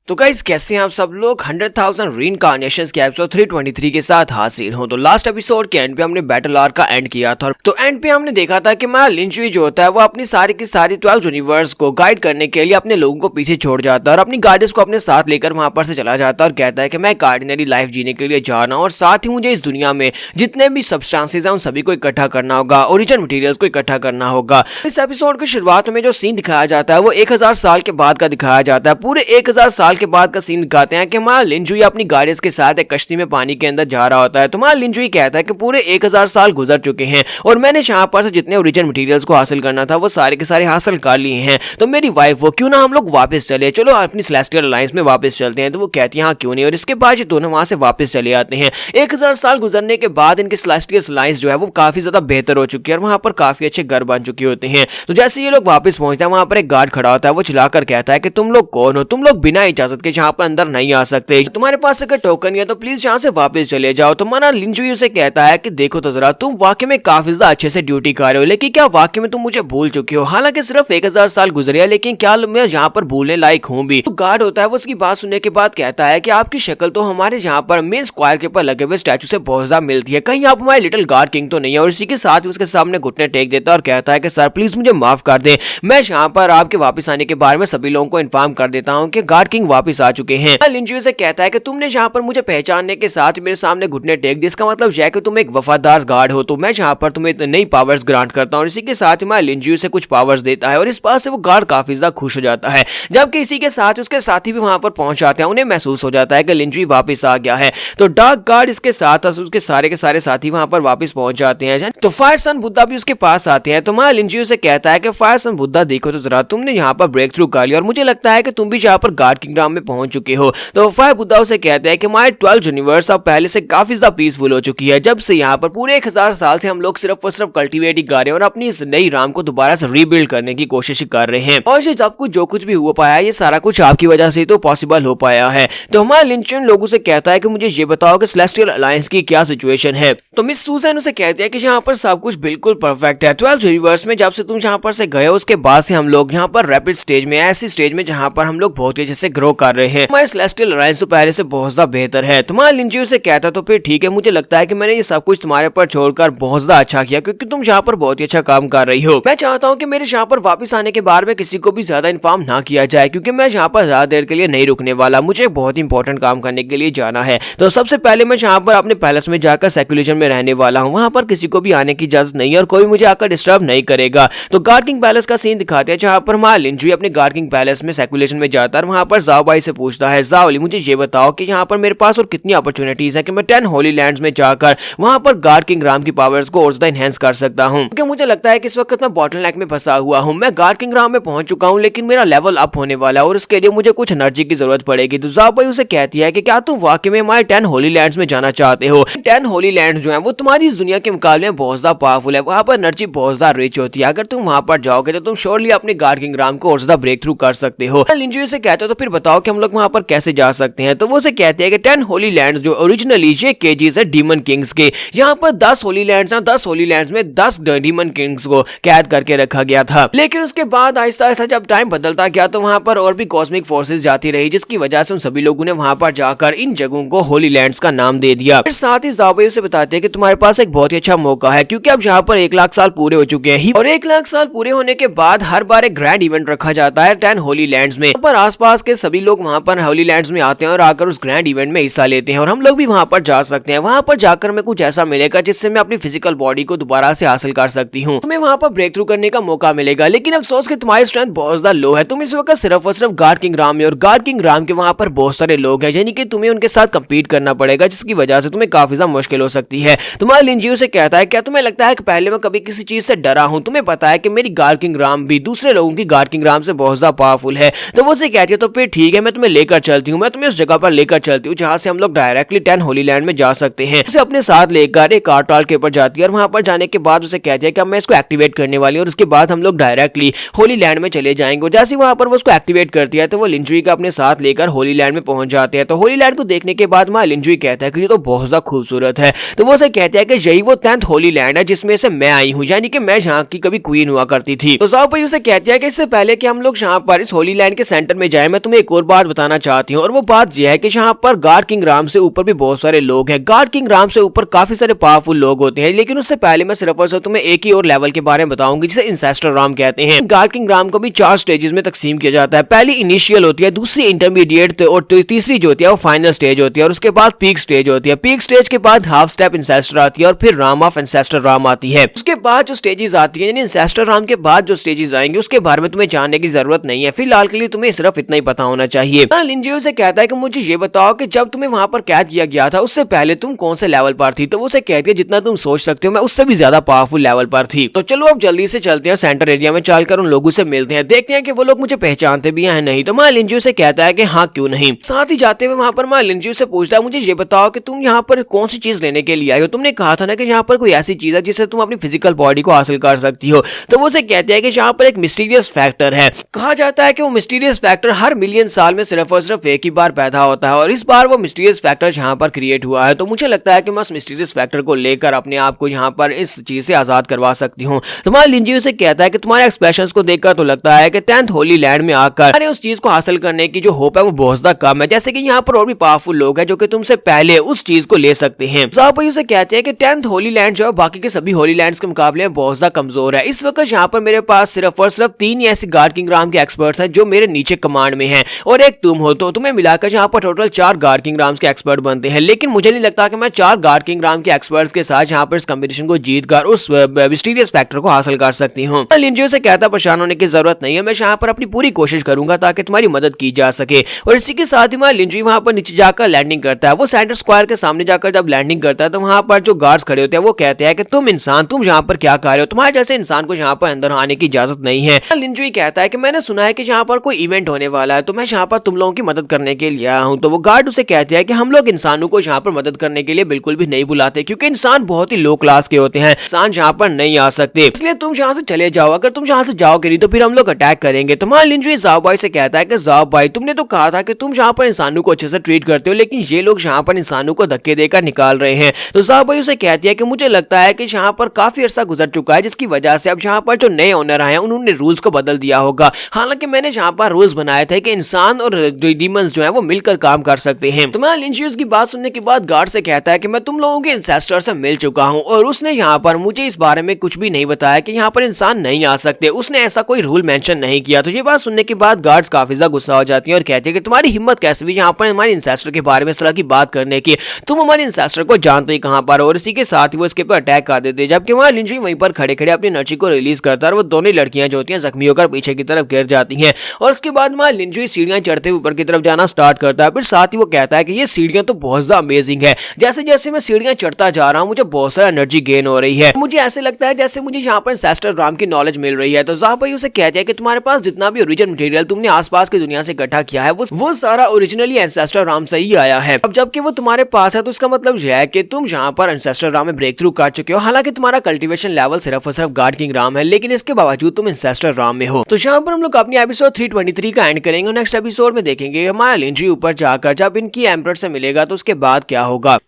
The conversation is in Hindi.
तो गाइस कैसे हैं आप सब लोग 100,000 रीइंकार्नेशंस के एपिसोड 323 के साथ हाजिर हूं। तो लास्ट एपिसोड के एंड पे हमने बैटल आर्क का एंड किया था। तो एंड पे हमने देखा था कि माया लिंजुई जो होता है वो अपनी सारी की सारी 12 यूनिवर्स को गाइड करने के लिए अपने लोगों को पीछे छोड़ जाता है और अपनी गार्डियंस को अपने साथ लेकर वहां पर से चला जाता है और कहता है कि मैं एक ऑर्डिनरी लाइफ जीने के लिए जा रहा हूं और साथ ही मुझे इस दुनिया में जितने भी सब्सटेंसेस हैं उन सभी को इकट्ठा करना होगा, ओरिजिनल मटेरियल्स को इकट्ठा करना होगा। इस एपिसोड की शुरुआत में जो सीन दिखाया जाता है वो 1000 साल के बाद का दिखाया जाता है। पूरे 1000 साल के बाद का सीन दिखाते हैं कि माया लिंजुई अपनी गार्डियंस के साथ एक कश्ती में पानी के अंदर जा रहा होता है। तो माया लिंजुई कहता है कि पूरे 1000 साल गुजर चुके हैं और मैंने यहाँ पर से जितने ओरिजिनल मटेरियल्स को हासिल करना था वो सारे के सारे हासिल कर लिए हैं। तो मेरी वाइफ वो क्यों ना हम लोग वापस चले, चलो अपनी सेलेस्टियल अलायंस में वापस चलते हैं। तो वो कहती है हाँ क्यों नहीं, और इसके बाद ये दोनों वहां से वापस चले आते हैं। 1000 साल गुजरने के बाद इनकी सेलेस्टियल अलायंस जो है वो काफी ज्यादा बेहतर हो चुकी है और वहां पर काफी अच्छे घर बन चुके होते हैं। तो जैसे ये लोग वापस पहुंचते हैं वहां पर एक गार्ड खड़ा होता है, वो चिल्लाकर कहता है कि तुम लोग कौन हो, तुम लोग बिना इजाजत के यहाँ पर अंदर नहीं आ सकते, तुम्हारे पास अगर टोकन है तो प्लीज यहाँ से वापस चले जाओ। तो माया लिंजुई उसे कहता है कि देखो तो जरा तुम वाकई में काफी ज्यादा अच्छे से ड्यूटी कर रहे हो, लेकिन क्या वाकई में तुम मुझे भूल चुके हो? हालांकि सिर्फ 1000 साल गुजरे, लेकिन क्या मैं यहाँ पर भूलने लायक हूँ भी? तो गार्ड होता है वो उसकी बात सुनने के बाद कहता है कि आपकी शक्ल तो हमारे यहाँ पर मेन स्क्वायर के ऊपर लगे हुए स्टैचू से बहुत ज्यादा मिलती है, कहीं आप हमारे लिटिल गार्ड किंग तो नहीं है? और इसी के साथ उसके सामने घुटने टेक देता है और कहता है कि सर प्लीज मुझे माफ कर दे, मैं यहाँ पर आपके वापस आने के बारे में सभी लोगों को इन्फॉर्म कर देता हूँ कि गार्ड किंग वापस आ चुके हैं। लिंजुई से कहता है कि तुमने यहाँ पर मुझे पहचानने के साथ मेरे सामने घुटने टेक दिए, इसका मतलब यह है कि तुम एक वफादार गार्ड हो, तो मैं यहाँ पर तुम्हें नई पावर्स ग्रांट करता हूँ। इसी के साथ मैं लिंजुई से कुछ पावर्स देता है और इस बात से वो गार्ड काफी ज्यादा खुश हो जाता है। जबकि इसी के साथ उसके साथी भी वहां पर पहुंच जाते हैं, उन्हें महसूस हो जाता है कि लिंजुई वापस आ गया है। तो डार्क गार्ड इसके साथ उसके सारे के सारे साथी वहां पर वापस पहुंच जाते हैं। तो फायर सन बुद्धा भी उसके पास आते हैं। तो माया लिंजुई से कहता है कि फायर सन बुद्धा देखो तो जरा तुमने यहाँ पर ब्रेक थ्रू कर लिया और मुझे लगता है कि तुम भी यहाँ पर गार्ड किंगडम में पहुंच चुके हो। तो फायर बुद्धा उसे कहते हैं कि हमारे 12 यूनिवर्स अब पहले से काफी ज्यादा पीसफुल हो चुकी है, जब से यहाँ पर पूरे 1000 साल से हम लोग सिर्फ और सिर्फ कल्टीवेट ही कर रहे हैं और अपनी इस नई राम को दोबारा से रीबिल्ड करने की कोशिश कर रहे हैं। और जब कुछ जो कुछ भी हो पाया ये सारा कुछ आपकी वजह से तो पॉसिबल हो पाया है। तो हमारा लिंचन लोगों से कहता है कि मुझे ये बताओ कि सेलेस्टियल अलायंस की क्या सिचुएशन है। तो मिस सूजन उसे कहती है कि यहाँ पर सब कुछ बिल्कुल परफेक्ट है। 12 यूनिवर्स में जब से तुम यहाँ पर से गए हो उसके बाद से हम लोग यहाँ पर रैपिड स्टेज में, ऐसी स्टेज में जहाँ पर हम लोग बहुत ही अच्छे से ग्रो कर रहे हैं। हमारे सेलेस्टियल अलायंस तो पहले से बहुत ज्यादा बेहतर है। तुम्हारा लिंजुई उसे कहता तो फिर ठीक है, मुझे लगता है कि मैंने ये सब कुछ तुम्हारे पर छोड़कर बहुत ज्यादा अच्छा किया, क्योंकि तुम यहाँ पर बहुत ही अच्छा काम कर रही हो। मैं चाहता हूँ कि मेरे यहाँ पर वापस आने के बारे में किसी को भी ज्यादा इन्फॉर्म ना किया जाए, क्योंकि मैं यहाँ पर ज्यादा देर के लिए नहीं रुकने वाला, मुझे बहुत इंपॉर्टेंट काम करने के लिए जाना है। तो सबसे पहले मैं यहाँ पर अपने पैलेस में जाकर सेक्युलेशन में रहने वाला हूँ, वहां पर किसी को भी आने की इजाजत नहीं है और कोई मुझे आकर डिस्टर्ब नहीं करेगा। तो गार्ड किंग पैलेस का सीन दिखाते हैं जहाँ पर हमारा लिंजुई अपने गार्ड किंग पैलेस में सेक्युलेशन में जाता है। वहां पर जाओ भाई से पूछता है, जाओली मुझे ये बताओ कि यहाँ पर मेरे पास और कितनी अपॉर्चुनिटीज है कि मैं 10 होली लैंड्स में जाकर वहां पर गार्ड किंग राम की पावर्स को और ज्यादा एनहांस कर सकता हूं, क्योंकि मुझे लगता है कि इस वक्त मैं बॉटलनेक में फंसा हुआ हूं। मैं गार्ड किंग राम में पहुंच चुका हूं, लेकिन मेरा लेवल अप होने वाला है और उसके लिए मुझे कुछ एनर्जी की जरूरत पड़ेगी। तो जाओ भाई उसे कहती है कि क्या तुम वाकई में हमारे 10 होली लैंड्स में जाना चाहते हो? 10 होली लैंड्स जो है वो तुम्हारी इस दुनिया के मुकाबले में बहुत ज्यादा पावरफुल है, वहां पर एनर्जी बहुत ज्यादा रिच होती है। अगर तुम वहां पर जाओगे तो तुम श्योरली अपने गार्ड किंग राम को और ज्यादा ब्रेक थ्रू कर सकते हो। लिंजुई से कहते हो तो फिर बताओ कि हम लोग वहां पर कैसे जा सकते हैं? तो वो उसे कहते हैं कि 10 होली लैंड्स जो ओरिजिनली ये केजीज है डीमन किंग्स के, यहाँ पर 10 होली लैंड्स हैं, 10 होली लैंड्स में 10 डीमन किंग्स को कैद करके रखा गया था। लेकिन उसके बाद आहिस्ता आहिस्ता जब टाइम बदलता गया तो वहां पर और भी कॉस्मिक फोर्सेस जाती रही, जिसकी वजह से उन सभी लोगों ने वहां पर जाकर इन जगहों को होली लैंड्स का नाम दे दिया। फिर साथ ही जाओ भाई उसे बताते हैं कि तुम्हारे पास एक बहुत ही अच्छा मौका है, क्योंकि अब यहाँ पर 1 लाख साल पूरे हो चुके हैं और 1 लाख साल पूरे होने के बाद हर बार एक ग्रैंड इवेंट रखा जाता है 10 होली लैंड्स में। पर आसपास के सभी लोग वहां पर होली लैंड्स में आते हैं और आकर उस ग्रैंड इवेंट में हिस्सा लेते हैं और हम लोग भी वहां पर जा सकते हैं। वहां पर जाकर मैं कुछ ऐसा मिलेगा जिससे मैं अपनी फिजिकल बॉडी को दोबारा से हासिल कर सकती हूँ, तुम्हें वहां पर ब्रेक थ्रू करने का मौका मिलेगा। लेकिन अफसोस कि तुम्हारी स्ट्रेंथ बहुत ज्यादा लो है, तुम इस वक्त सिर्फ और सिर्फ गार्ड किंग राम में, और गार्ड किंग राम के वहां पर बहुत सारे लोग हैं, यानी कि तुम्हें उनके साथ कम्पीट करना पड़ेगा, जिसकी वजह से तुम्हें काफी ज्यादा मुश्किल हो सकती है। तुम्हारा लिंजुई से कहता है क्या तुम्हें लगता है कि पहले मैं कभी किसी चीज से डरा हूं? तुम्हें पता है कि मेरी गार्ड किंग राम भी दूसरे लोगों की गार्ड किंग राम से बहुत ज्यादा पावरफुल है। तो वो उसे कहती है तो फिर ठीक है, मैं तुम्हें लेकर चलती हूँ, मैं तुम्हें उस जगह पर लेकर चलती हूँ जहां से हम लोग डायरेक्टली 10 होली लैंड में जा सकते हैं। उसे अपने साथ लेकर एक कार्टॉल के ऊपर जाती है और वहां पर जाने के बाद उसे कहती है कि मैं इसको एक्टिवेट करने वाली हूं और उसके बाद हम लोग डायरेक्टली होली लैंड में चले जाएंगे। जैसे वहां पर वो उसको एक्टिवेट करती है तो वो लिंजुई का अपने साथ लेकर होली लैंड में पहुंच जाते हैं। तो होली लैंड को देखने के बाद मां लिंजुई कहता है कि ये तो बहुत ज्यादा खूबसूरत है। तो वो उसे कहता है कि यही वो 10th होली लैंड है जिसमें से मैं आई हूँ, यानी कि मैं यहाँ की कभी क्वीन हुआ करती थी। तो जाओ भाई उसे कहती है कि इससे पहले कि हम लोग यहाँ पर इस होली लैंड के सेंटर में जाए, मैं तुम्हें एक और बात बताना चाहती हूँ, और वो बात यह है कि यहाँ पर गॉड किंग राम से ऊपर भी बहुत सारे लोग हैं। गॉड किंग राम से ऊपर काफी सारे पावरफुल लोग होते हैं, लेकिन उससे पहले मैं सिर्फ और सिर्फ तुम्हें एक ही और लेवल के बारे में बताऊंगी जिसे इंसेस्टर राम कहते हैं। गॉड किंग राम को भी 4 स्टेजेस में तकसीम किया जाता है। पहली इनिशियल होती है, दूसरी इंटरमीडिएट और तीसरी जो होती है वो फाइनल स्टेज होती है, और उसके बाद पीक स्टेज होती है। पीक स्टेज के बाद हाफ स्टेप इंसेस्टर आती है और फिर राम ऑफ इंसेस्टर राम आती है। उसके बाद जो स्टेजेस आती है, यानी इंसेस्टर राम के बाद जो स्टेजेस आएंगे उसके बारे में तुम्हें जानने की जरूरत नहीं है। फिलहाल के लिए तुम्हें सिर्फ इतना ही पता होना चाहिए। लिंजियो से कहता है कि मुझे ये बताओ कि जब तुम्हें वहां पर कैद किया गया था उससे पहले तुम कौन से लेवल पर थी? तो वो उसे कहती है जितना तुम सोच सकते हो मैं उससे भी ज्यादा पावरफुल लेवल पर थी। तो चलो अब जल्दी से चलते हैं सेंटर एरिया में, चलकर उन लोगों से मिलते हैं, देखते हैं कि वो लोग मुझे पहचानते भी हैं नहीं। तो मैं लिंजियो से कहता है कि हाँ क्यों नहीं। साथ ही जाते हुए वहां पर मैं लिंजियो से पूछता है मुझे ये बताओ कि तुम यहाँ पर कौन सी चीज लेने के लिए आई हो? तुमने कहा था ना कि यहाँ पर कोई ऐसी चीज है जिससे तुम अपनी फिजिकल बॉडी को हासिल कर सकती हो। तो वो उसे कहते हैं कि यहाँ पर एक मिस्टीरियस फैक्टर है। कहा जाता है कि वो मिस्टीरियस फैक्टर हर मिलियन साल में सिर्फ और सिर्फ एक ही बार पैदा होता है, और इस बार वो मिस्टीरियस फैक्टर यहाँ पर क्रिएट हुआ है। तो मुझे लगता है कि मैं उस मिस्टीरियस फैक्टर को लेकर अपने आप को यहाँ पर इस चीज से आजाद करवा सकती हूँ। तुम्हारा लिंजियो से कहता है कि तुम्हारे एक्सप्रेशंस को देखकर तो लगता है कि 10th होली लैंड में आकर उस चीज को हासिल करने की जो होप है वो बहुत ज्यादा कम है, जैसे कि यहाँ पर और भी पावरफुल लोग हैं जो कि तुमसे पहले उस चीज को ले सकते हैं। ज़ाओबायू से कहते हैं कि 10th होली लैंड जो है बाकी के सभी होली लैंड्स के मुकाबले में बहुत ज्यादा कमजोर है। इस वक्त यहाँ पर मेरे पास सिर्फ और सिर्फ 3 ही ऐसे गॉड किंग राम के एक्सपर्ट्स हैं जो मेरे नीचे कमांड में हैं, और एक तुम हो। तो तुम्हें मिलाकर यहाँ पर टोटल 4 गॉड किंग राम के एक्सपर्ट बनते हैं, लेकिन मुझे नहीं लगता कि मैं 4 गॉड किंग राम के एक्सपर्ट्स के साथ यहाँ पर इस कंपटीशन को जीतकर उस मिस्टीरियस फैक्टर को हासिल कर सकती हूँ। लिंजियो से कहता परेशान होने की जरूरत नहीं है, मैं यहाँ पर अपनी पूरी कोशिश करूंगा ताकि तुम्हारी मदद की जा सके। और इसी के साथ ही मैं लिंजियो वहां पर नीचे जाकर लैंडिंग करता है। वो सेंटर स्क्वायर के सामने जाकर जब लैंडिंग करता है तो वहां पर जो गार्ड्स खड़े होते हैं वो कहते हैं कि तुम इंसान, तुम यहाँ पर क्या कर रहे हो? तुम्हारे जैसे इंसान को यहाँ पर अंदर आने की इजाजत नहीं है। लिंजियो कहता है कि मैंने सुना है कि यहाँ पर कोई इवेंट होने वाला है, तो मैं यहाँ पर तुम लोगों की मदद करने के लिए आया हूँ। तो वो गार्ड उसे कहते हैं कि हम लोग इंसानों को यहाँ पर मदद करने के लिए बिल्कुल भी नहीं बुलाते, क्योंकि इंसान बहुत ही लो क्लास के होते हैं, इंसान यहाँ पर नहीं आ सकते, इसलिए तुम यहाँ से चले जाओ। अगर तुम यहाँ से जाओगे नहीं तो फिर हम लोग अटैक करेंगे। तो मान लिंजियो ज़ाओबायू से कहता है कि ज़ाओबायू तुमने तो कहा था कि तुम यहाँ पर इंसानों को अच्छे से ट्रीट करते हो, लेकिन ये लोग यहाँ पर इंसानों को धक्के देकर निकाल रहे हैं। तो ज़ाओबायू से कहती है कि मुझे लगता है कि यहाँ पर काफी अरसा गुजर चुका है, जिसकी वजह से अब यहाँ पर जो नए ओनर आए हैं उन्होंने रूल्स को बदल दिया होगा। हालांकि मैंने यहाँ पर रूल्स बनाए थे कि इंसान और डीमंस जो है वो मिलकर काम कर सकते हैं। तो मैं लिंजियो की बात सुनने के बाद गार्ड से कहता है कि मैं तुम लोगों के इंसेस्टर से मिल चुका हूँ, और उसने यहाँ पर मुझे इस बारे में कुछ भी नहीं बताया कि यहाँ पर इंसान नहीं आ सकते, उसने ऐसा कोई रूल मेंशन नहीं किया। तो ये बात सुनने के बाद गार्ड्स काफी ज्यादा गुस्सा हो जाती है और कहती है कि तुम्हारी हिम्मत कैसे हुई यहाँ पर हमारे इंसेस्टर के बारे में इस तरह की बात करने की? तुम हमारे इंसेस्टर को जानते ही कहां पर? और इसी के साथ ही वो इसके ऊपर अटैक कर देते हैं, जबकि वहां लिंजियो वहीं पर खड़े खड़े अपनी एनर्जी को रिलीज करता है और वो दोनों लड़कियां जो होती हैं जख्मी होकर पीछे की तरफ गिर जाती हैं। और उसके बाद वहां लिंजियो सीढ़ियां चढ़ते ऊपर की तरफ जाना स्टार्ट करता है। फिर साथ ही वो कहता है कि ये सीढ़ियां तो बहुत ज्यादा अमेजिंग है, जैसे जैसे मैं सीढ़ियां चढ़ता जा रहा हूँ मुझे बहुत सारा एनर्जी गेन हो रही है, मुझे ऐसे लगता है जैसे मुझे यहाँ पर इंसेस्टर राम की नॉलेज मिल रही है। तो ज़ाओबायू से कहते हैं कि तुम्हारे पास जितना भी ओरिजिनल मटेरियल तुमने आसपास की दुनिया से इकट्ठा किया है वो सारा ओरिजिनली इंसेस्टर राम से ही आया है। अब जबकि वो तुम्हारे पास है तो इसका मतलब यह है कि तुम यहाँ पर इंसेस्टर राम में ब्रेक थ्रू कर चुके हो। हालांकि तुम्हारा कल्टीवेशन लेवल सिर्फ और सिर्फ गॉड किंग राम है, लेकिन इसके बावजूद तुम इंसेस्टर राम में हो। तो यहाँ पर हम लोग अपनी एपिसोड 323 का एंड करेंगे। नेक्स्ट एपिसोड में देखेंगे हमारा लिंजियो ऊपर जाकर जब इनकी एम्परर से मिलेगा तो उसके बाद क्या होगा।